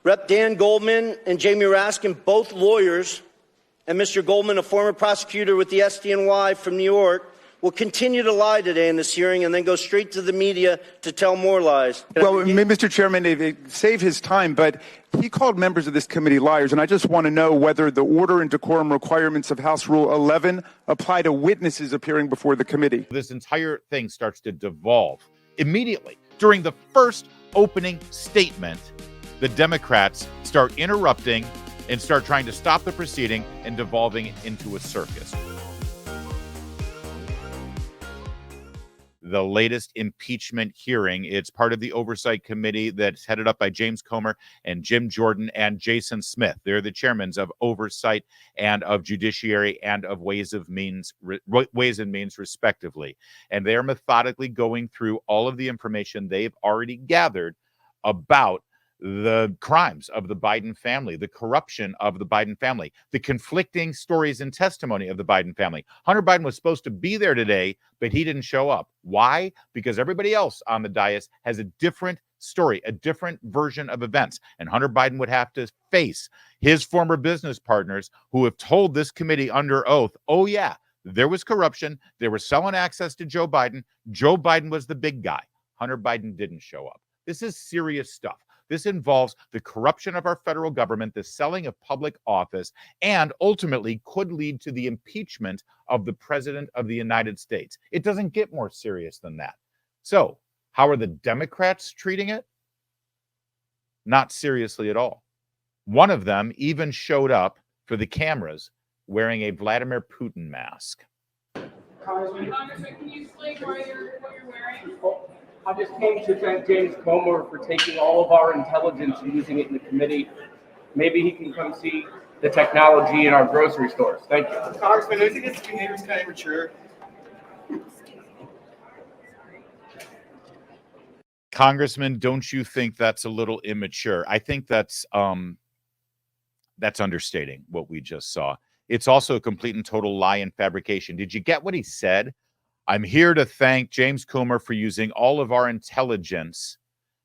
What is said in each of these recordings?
Rep. Dan Goldman and Jamie Raskin, both lawyers, and Mr. Goldman, a former prosecutor with the SDNY from New York, will continue to lie today in this hearing and then go straight to the media to tell more lies. Well, Mr. Chairman, save his time, but he called members of this committee liars, and I just want to know whether the order and decorum requirements of House Rule 11 apply to witnesses appearing before the committee. This entire thing starts to devolve immediately. During the first opening statement, the Democrats start interrupting and start trying to stop the proceeding and devolving into a circus. The latest impeachment hearing. It's part of the Oversight Committee that's headed up by James Comer and Jim Jordan and Jason Smith. They're the chairmen of Oversight and of Judiciary and of Ways and Means, respectively. And they are methodically going through all of the information they've already gathered about the crimes of the Biden family, the corruption of the Biden family, the conflicting stories and testimony of the Biden family. Hunter Biden was supposed to be there today, but he didn't show up. Why? Because everybody else on the dais has a different story, a different version of events. And Hunter Biden would have to face his former business partners who have told this committee under oath, oh yeah, there was corruption. They were selling access to Joe Biden. Joe Biden was the big guy. Hunter Biden didn't show up. This is serious stuff. This involves the corruption of our federal government, the selling of public office, and ultimately could lead to the impeachment of the president of the United States. It doesn't get more serious than that. So, how are the Democrats treating it? Not seriously at all. One of them even showed up for the cameras wearing a Vladimir Putin mask. Congressman, can you explain what you're wearing? I just came to thank James Comer for taking all of our intelligence and using it in the committee. Maybe he can come see the technology in our grocery stores. Thank you. Congressman, I think it's kind of immature. Congressman, don't you think that's a little immature? I think that's understating what we just saw. It's also a complete and total lie and fabrication. Did you get what he said? I'm here to thank James Comer for using all of our intelligence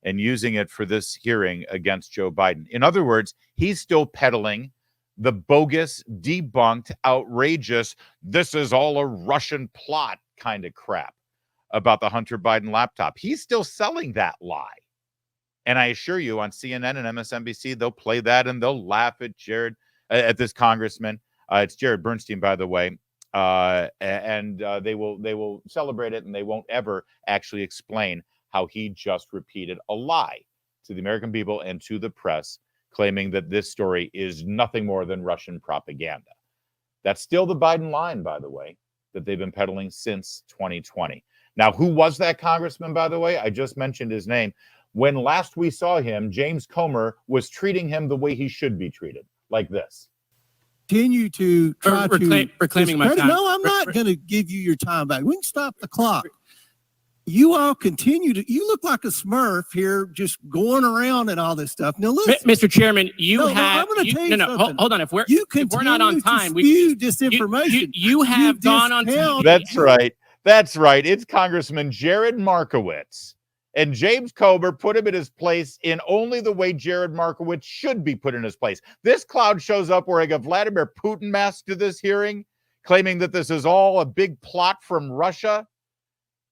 and using it for this hearing against Joe Biden. In other words, he's still peddling the bogus, debunked, outrageous, this is all a Russian plot kind of crap about the Hunter Biden laptop. He's still selling that lie. And I assure you, on CNN and MSNBC, they'll play that and they'll laugh at this congressman. It's Jared Bernstein, by the way. They will celebrate it, and they won't ever actually explain how he just repeated a lie to the American people and to the press, claiming that this story is nothing more than Russian propaganda. That's still the Biden line, by the way, that they've been peddling since 2020. Now, who was that congressman, by the way? I just mentioned his name. When last we saw him, James Comer was treating him the way he should be treated, like this. Continue to try to reclaiming my time. No, I'm not going to give you your time back. We can stop the clock. You all continue to. You look like a Smurf here, just going around and all this stuff. Now, listen, Mr. Chairman, I'm going to tell you something. Hold on. If we're not on time, we spew disinformation. You have gone on TV. That's right. That's right. It's Congressman Jared Markowitz. And James Comer put him in his place in only the way Jared Markowitz should be put in his place. This clown shows up wearing a Vladimir Putin mask to this hearing, claiming that this is all a big plot from Russia.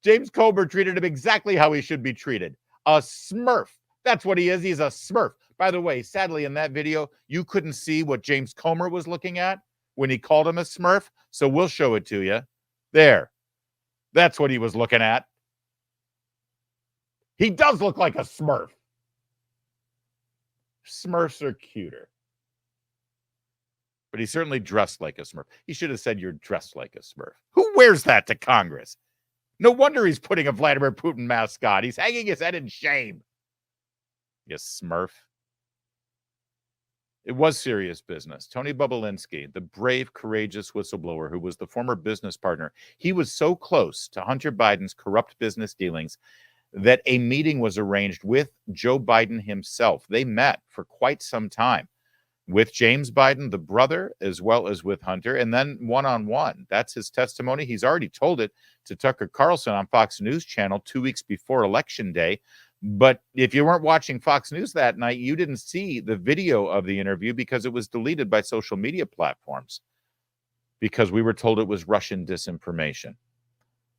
James Comer treated him exactly how he should be treated. A Smurf. That's what he is. He's a Smurf. By the way, sadly, in that video, you couldn't see what James Comer was looking at when he called him a Smurf. So we'll show it to you. There. That's what he was looking at. He does look like a Smurf. Smurfs are cuter. But he certainly dressed like a Smurf. He should have said you're dressed like a Smurf. Who wears that to Congress? No wonder he's putting a Vladimir Putin mask on. He's hanging his head in shame. You Smurf. It was serious business. Tony Bobulinski, the brave, courageous whistleblower who was the former business partner, he was so close to Hunter Biden's corrupt business dealings that a meeting was arranged with Joe Biden himself. They met for quite some time with James Biden, the brother, as well as with Hunter, and then one-on-one. That's his testimony. He's already told it to Tucker Carlson on Fox News Channel 2 weeks before Election Day. But if you weren't watching Fox News that night, you didn't see the video of the interview because it was deleted by social media platforms because we were told it was Russian disinformation.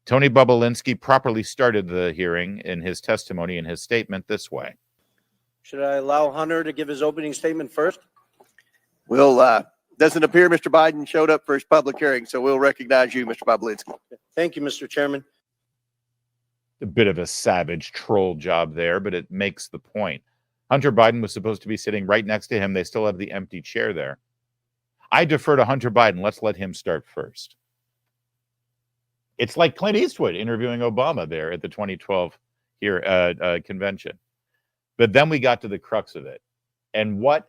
Tony Bobulinski properly started the hearing in his testimony in his statement this way. Should I allow Hunter to give his opening statement first? Doesn't appear Mr. Biden showed up for his public hearing, so we'll recognize you, Mr. Bobulinski. Thank you, Mr. Chairman. A bit of a savage troll job there, but it makes the point. Hunter Biden was supposed to be sitting right next to him. They still have the empty chair there. I defer to Hunter Biden. Let's let him start first. It's like Clint Eastwood interviewing Obama there at the 2012 convention. But then we got to the crux of it. And what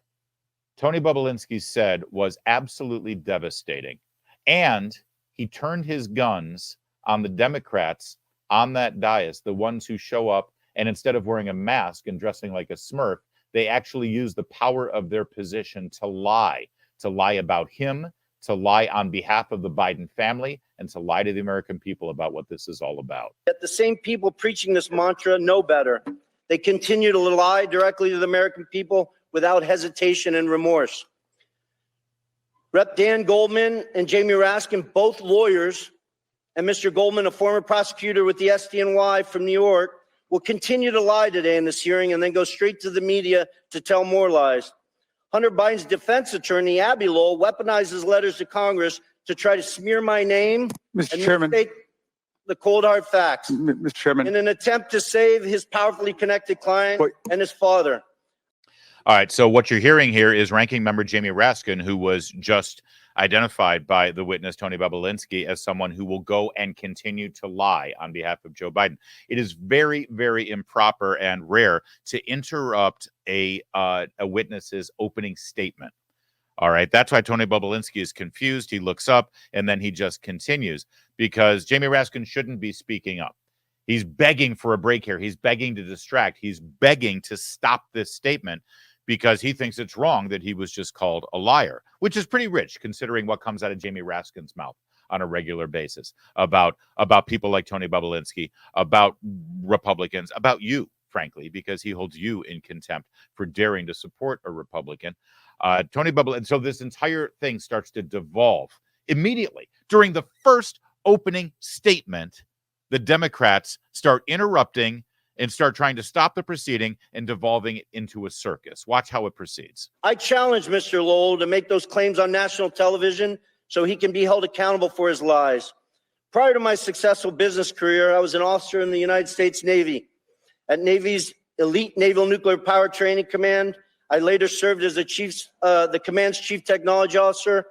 Tony Bobulinski said was absolutely devastating. And he turned his guns on the Democrats on that dais, the ones who show up and instead of wearing a mask and dressing like a Smurf, they actually use the power of their position to lie about him, to lie on behalf of the Biden family, and to lie to the American people about what this is all about. Yet the same people preaching this mantra know better. They continue to lie directly to the American people without hesitation and remorse. Rep. Dan Goldman and Jamie Raskin, both lawyers, and Mr. Goldman, a former prosecutor with the SDNY from New York, will continue to lie today in this hearing and then go straight to the media to tell more lies. Hunter Biden's defense attorney, Abby Lowell, weaponizes letters to Congress to try to smear my name Mr. and Chairman. mistake the cold hard facts Mr. Chairman. in an attempt to save his powerfully connected client and his father. All right, so what you're hearing here is Ranking Member Jamie Raskin, who was just identified by the witness, Tony Bobulinski, as someone who will go and continue to lie on behalf of Joe Biden. It is very, very improper and rare to interrupt a witness's opening statement. All right, that's why Tony Bobulinski is confused. He looks up and then he just continues because Jamie Raskin shouldn't be speaking up. He's begging for a break here. He's begging to distract. He's begging to stop this statement because he thinks it's wrong that he was just called a liar, which is pretty rich considering what comes out of Jamie Raskin's mouth on a regular basis about people like Tony Bobulinski, about Republicans, about you, frankly, because he holds you in contempt for daring to support a Republican. Tony Bobulinski. So this entire thing starts to devolve immediately. During the first opening statement, the Democrats start interrupting and start trying to stop the proceeding and devolving it into a circus. Watch how it proceeds. I challenge Mr. Lowell to make those claims on national television so he can be held accountable for his lies. Prior to my successful business career, I was an officer in the United States Navy. At Navy's elite Naval Nuclear Power Training Command, I later served as the command's chief technology officer.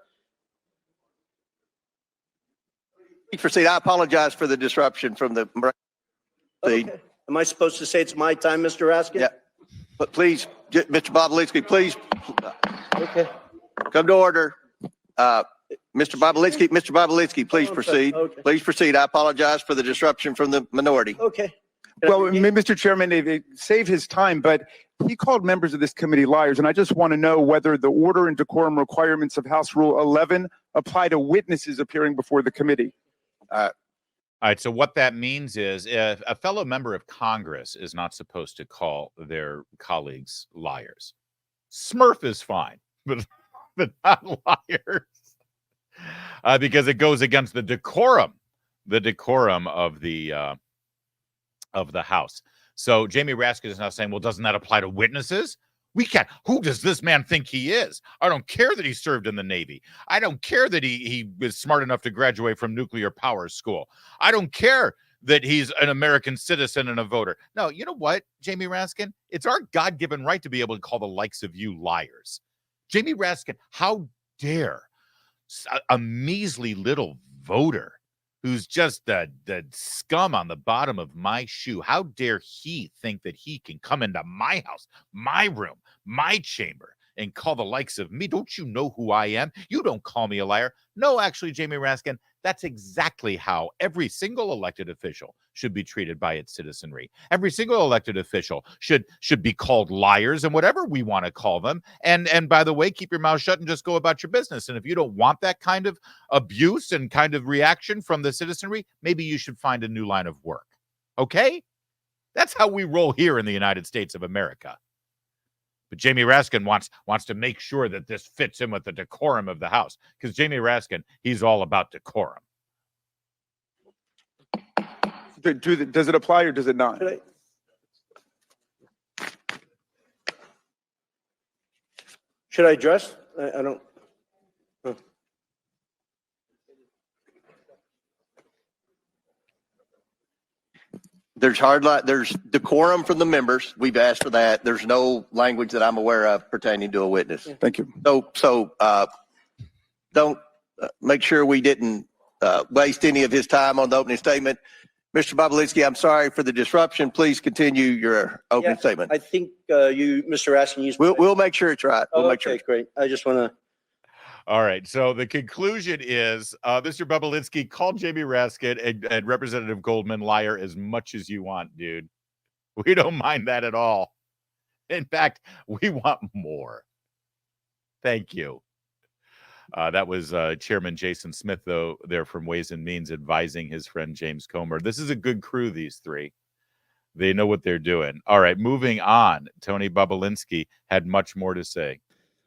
Proceed. I apologize for the disruption from the. Okay. Am I supposed to say it's my time, Mr. Raskin? Yeah, but please, Mr. Bobulinski, please Okay. come to order. Mr. Bobulinski, please proceed. Okay. Please proceed. I apologize for the disruption from the minority. Okay. Well, Mr. Chairman, it saved his time, but he called members of this committee liars, and I just want to know whether the order and decorum requirements of House Rule 11 apply to witnesses appearing before the committee. All right, so what that means is if a fellow member of Congress is not supposed to call their colleagues liars. Smurf is fine, but not liars. Because it goes against the decorum of the House. So Jamie Raskin is now saying, well, doesn't that apply to witnesses? We can't. Who does this man think he is? I don't care that he served in the Navy. I don't care that he was smart enough to graduate from nuclear power school. I don't care that he's an American citizen and a voter. No, you know what, Jamie Raskin? It's our God-given right to be able to call the likes of you liars. Jamie Raskin, how dare a measly little voter who's just the scum on the bottom of my shoe. How dare he think that he can come into my house, my room, my chamber, and call the likes of me? Don't you know who I am? You don't call me a liar. No, actually, Jamie Raskin, that's exactly how every single elected official should be treated by its citizenry. Every single elected official should be called liars and whatever we want to call them. And by the way, keep your mouth shut and just go about your business. And if you don't want that kind of abuse and kind of reaction from the citizenry, maybe you should find a new line of work. Okay? That's how we roll here in the United States of America. But Jamie Raskin wants to make sure that this fits in with the decorum of the House, because Jamie Raskin, he's all about decorum. Does it apply or does it not? Should I address? I don't. There's decorum from the members. We've asked for that. There's no language that I'm aware of pertaining to a witness. Thank you. So don't make sure we didn't waste any of his time on the opening statement. Mr. Bobulinski, I'm sorry for the disruption. Please continue your opening statement. I think Mr. Raskin, used. We'll make sure it's right. We'll make sure. Okay, great. I just want to. All right. So the conclusion is Mr. Bobulinski, called Jamie Raskin and Representative Goldman liar as much as you want, dude. We don't mind that at all. In fact, we want more. Thank you. That was Chairman Jason Smith, though, there from Ways and Means, advising his friend James Comer. This is a good crew, these three. They know what they're doing. All right, moving on. Tony Bobulinski had much more to say.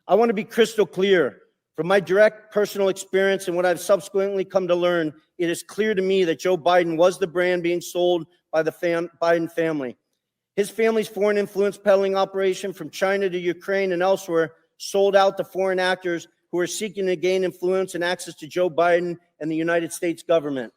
I want to be crystal clear. From my direct personal experience and what I've subsequently come to learn, it is clear to me that Joe Biden was the brand being sold by the Biden family. His family's foreign influence peddling operation from China to Ukraine and elsewhere sold out to foreign actors who are seeking to gain influence and access to Joe Biden and the United States government.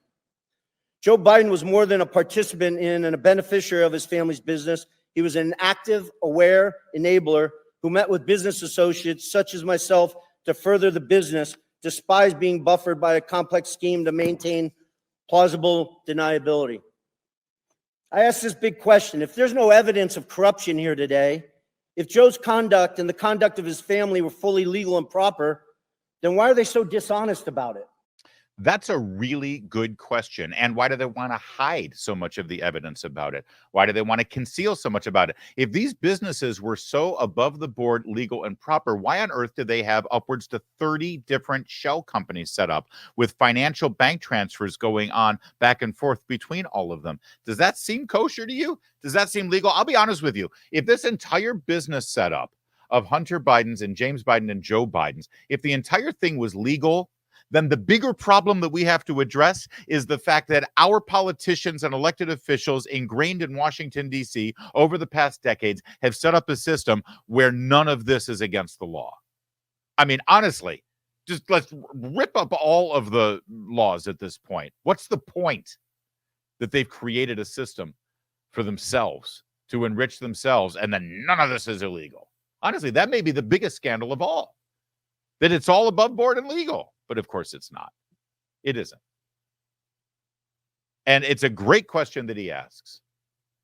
Joe Biden was more than a participant in and a beneficiary of his family's business. He was an active, aware enabler who met with business associates such as myself to further the business, despite being buffered by a complex scheme to maintain plausible deniability. I ask this big question. If there's no evidence of corruption here today, if Joe's conduct and the conduct of his family were fully legal and proper, then why are they so dishonest about it? That's a really good question. And why do they want to hide so much of the evidence about it? Why do they want to conceal so much about it? If these businesses were so above the board, legal and proper, why on earth do they have upwards to 30 different shell companies set up with financial bank transfers going on back and forth between all of them? Does that seem kosher to you? Does that seem legal? I'll be honest with you. If this entire business setup of Hunter Biden's and James Biden and Joe Biden's, if the entire thing was legal, then the bigger problem that we have to address is the fact that our politicians and elected officials ingrained in Washington, D.C. over the past decades have set up a system where none of this is against the law. I mean, honestly, just let's rip up all of the laws at this point. What's the point that they've created a system for themselves to enrich themselves and then none of this is illegal? Honestly, that may be the biggest scandal of all, that it's all above board and legal. But of course it's not. It isn't. And it's a great question that he asks.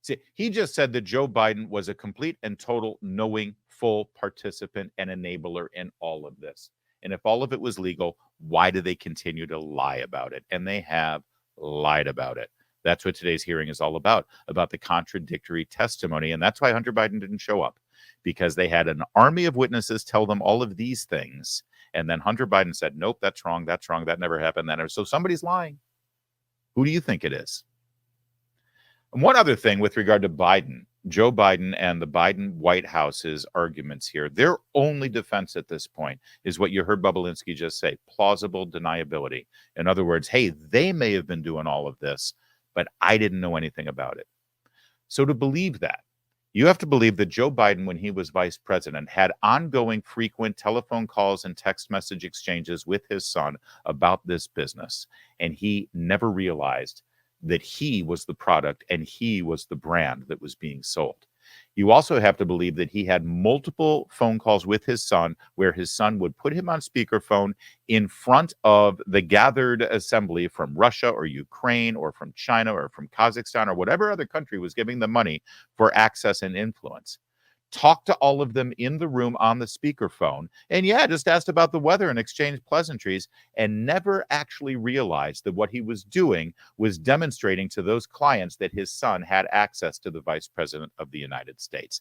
See, he just said that Joe Biden was a complete and total knowing, full participant and enabler in all of this. And if all of it was legal, why do they continue to lie about it? And they have lied about it. That's what today's hearing is all about the contradictory testimony. And that's why Hunter Biden didn't show up, because they had an army of witnesses tell them all of these things. And then Hunter Biden said, nope, that's wrong, that never happened. So somebody's lying. Who do you think it is? And one other thing with regard to Biden, Joe Biden and the Biden White House's arguments here, their only defense at this point is what you heard Bobulinski just say, plausible deniability. In other words, hey, they may have been doing all of this, but I didn't know anything about it. So to believe that, you have to believe that Joe Biden, when he was vice president, had ongoing frequent telephone calls and text message exchanges with his son about this business. And he never realized that he was the product and he was the brand that was being sold. You also have to believe that he had multiple phone calls with his son where his son would put him on speakerphone in front of the gathered assembly from Russia or Ukraine or from China or from Kazakhstan or whatever other country was giving them money for access and influence. Talked to all of them in the room on the speakerphone, and just asked about the weather and exchanged pleasantries, and never actually realized that what he was doing was demonstrating to those clients that his son had access to the vice president of the United States.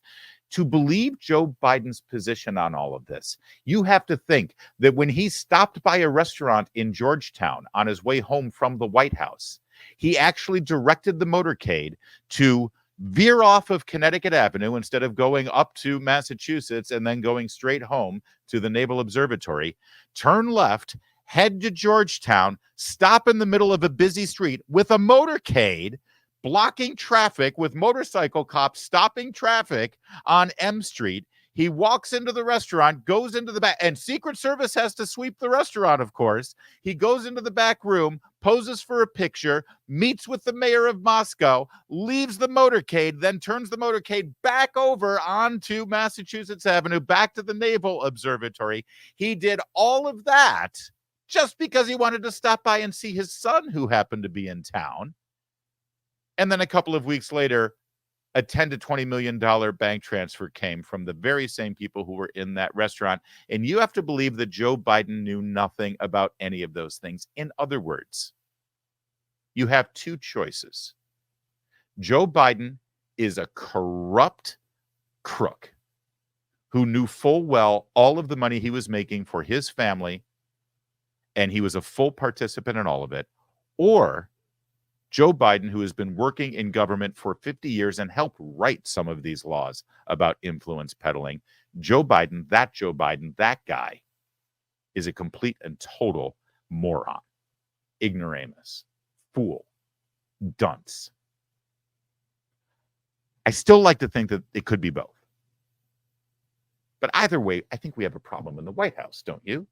To believe Joe Biden's position on all of this, you have to think that when he stopped by a restaurant in Georgetown on his way home from the White House, he actually directed the motorcade to veer off of Connecticut Avenue instead of going up to Massachusetts and then going straight home to the Naval Observatory, turn left, head to Georgetown, stop in the middle of a busy street with a motorcade blocking traffic, with motorcycle cops stopping traffic on M Street. He walks into the restaurant, goes into the back, and Secret Service has to sweep the restaurant, of course. He goes into the back room, poses for a picture, meets with the mayor of Moscow, leaves the motorcade, then turns the motorcade back over onto Massachusetts Avenue, back to the Naval Observatory. He did all of that just because he wanted to stop by and see his son, who happened to be in town. And then a couple of weeks later, a $10 to $20 million bank transfer came from the very same people who were in that restaurant. And you have to believe that Joe Biden knew nothing about any of those things. In other words, you have two choices. Joe Biden is a corrupt crook who knew full well all of the money he was making for his family, and he was a full participant in all of it. Or Joe Biden, who has been working in government for 50 years and helped write some of these laws about influence peddling. Joe Biden, that guy, is a complete and total moron, ignoramus, fool, dunce. I still like to think that it could be both. But either way, I think we have a problem in the White House, don't you?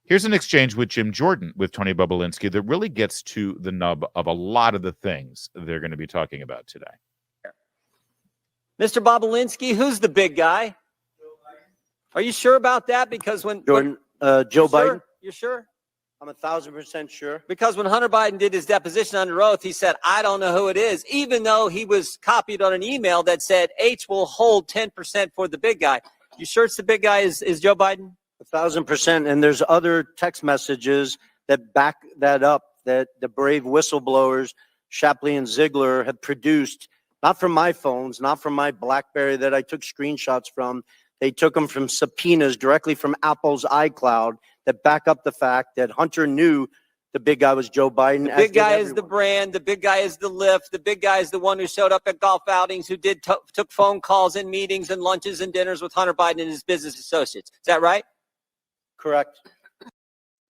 Here's an exchange with Jim Jordan with Tony Bobulinski that really gets to the nub of a lot of the things they're going to be talking about today. Mr. Bobulinski, who's the big guy? Are you sure about that? Because when Jordan, Joe Biden. You're sure? I'm 1,000% sure. Because when Hunter Biden did his deposition under oath, he said, I don't know who it is, even though he was copied on an email that said H will hold 10% for the big guy. You sure it's the big guy is Joe Biden? 1,000%. And there's other text messages that back that up, that the brave whistleblowers, Shapley and Ziegler, have produced, not from my phones, not from my BlackBerry that I took screenshots from. They took them from subpoenas directly from Apple's iCloud that back up the fact that Hunter knew the big guy was Joe Biden. The big guy is the brand. The big guy is the lift. The big guy is the one who showed up at golf outings, who took phone calls and meetings and lunches and dinners with Hunter Biden and his business associates. Is that right? Correct.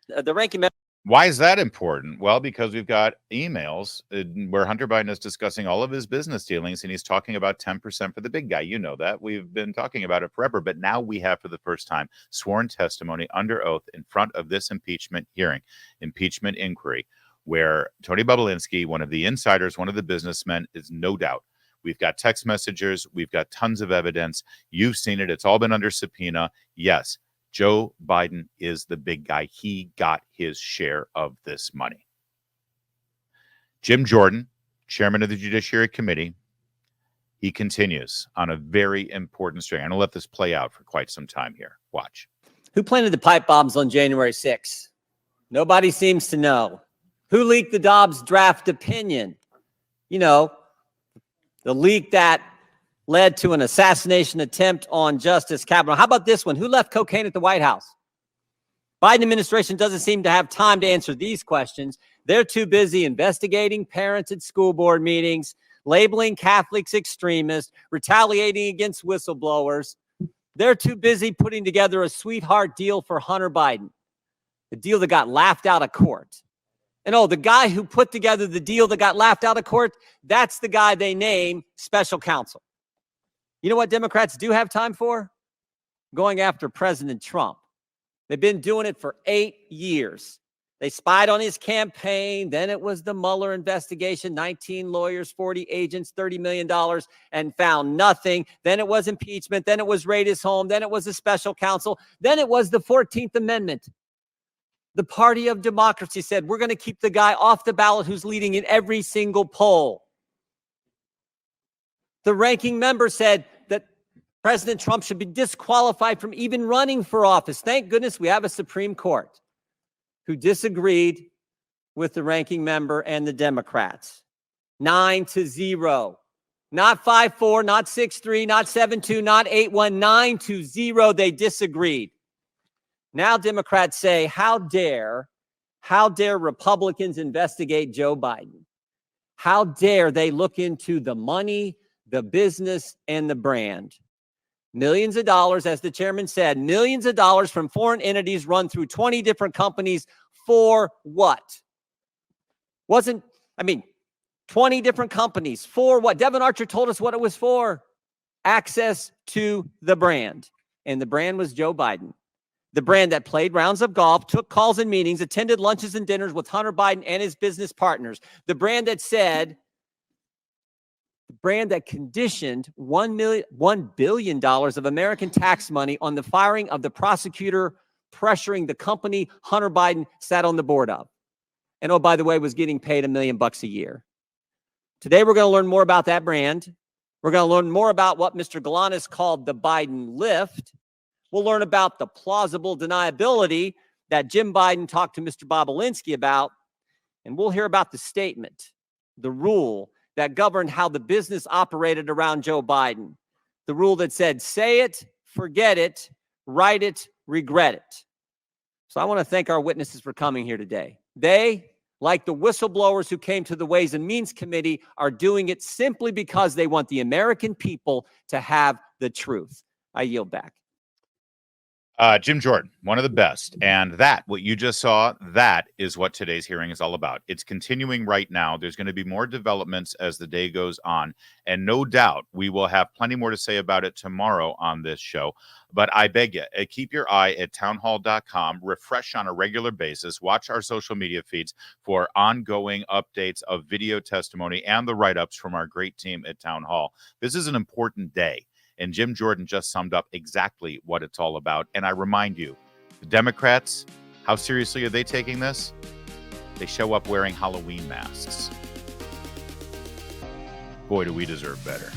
The ranking member. Why is that important? Well, because we've got emails where Hunter Biden is discussing all of his business dealings, and he's talking about 10% for the big guy. You know that. We've been talking about it forever, but now we have, for the first time, sworn testimony under oath in front of this impeachment hearing, impeachment inquiry, where Tony Bobulinski, one of the insiders, one of the businessmen, is no doubt. We've got text messages. We've got tons of evidence. You've seen it. It's all been under subpoena. Yes. Joe Biden is the big guy. He got his share of this money. Jim Jordan, chairman of the Judiciary Committee, he continues on a very important string. I'm going to let this play out for quite some time here. Watch. Who planted the pipe bombs on January 6th? Nobody seems to know. Who leaked the Dobbs draft opinion? You know, the leak that led to an assassination attempt on Justice Kavanaugh. How about this one? Who left cocaine at the White House? Biden administration doesn't seem to have time to answer these questions. They're too busy investigating parents at school board meetings, labeling Catholics extremists, retaliating against whistleblowers. They're too busy putting together a sweetheart deal for Hunter Biden, a deal that got laughed out of court. And the guy who put together the deal that got laughed out of court, that's the guy they name special counsel. You know what Democrats do have time for? Going after President Trump. They've been doing it for 8 years. They spied on his campaign. Then it was the Mueller investigation, 19 lawyers, 40 agents, $30 million, and found nothing. Then it was impeachment. Then it was raid his home. Then it was a special counsel. Then it was the 14th Amendment. The party of democracy said, we're going to keep the guy off the ballot who's leading in every single poll. The ranking member said that President Trump should be disqualified from even running for office. Thank goodness we have a Supreme Court who disagreed with the ranking member and the Democrats. 9-0. Not 5-4, not 6-3, not 7-2, not 8-1, 9-0. They disagreed. Now Democrats say, how dare Republicans investigate Joe Biden? How dare they look into the money, the business, and the brand? Millions of dollars, as the chairman said, millions of dollars from foreign entities run through 20 different companies for what? 20 different companies for what? Devin Archer told us what it was for. Access to the brand. And the brand was Joe Biden. The brand that played rounds of golf, took calls and meetings, attended lunches and dinners with Hunter Biden and his business partners. The brand that said, the brand that conditioned $1 billion of American tax money on the firing of the prosecutor pressuring the company Hunter Biden sat on the board of. And oh, by the way, was getting paid $1 million a year. Today, we're going to learn more about that brand. We're going to learn more about what Mr. Galanis called the Biden lift. We'll learn about the plausible deniability that Jim Biden talked to Mr. Bobulinski about. And we'll hear about the statement, the rule that governed how the business operated around Joe Biden. The rule that said, say it, forget it, write it, regret it. So I want to thank our witnesses for coming here today. They, like the whistleblowers who came to the Ways and Means Committee, are doing it simply because they want the American people to have the truth. I yield back. Jim Jordan, one of the best. And what you just saw, that is what today's hearing is all about. It's continuing right now. There's going to be more developments as the day goes on. And no doubt we will have plenty more to say about it tomorrow on this show. But I beg you, keep your eye at townhall.com, refresh on a regular basis, watch our social media feeds for ongoing updates of video testimony and the write-ups from our great team at Town Hall. This is an important day. And Jim Jordan just summed up exactly what it's all about. And I remind you, the Democrats, how seriously are they taking this? They show up wearing Halloween masks. Boy, do we deserve better.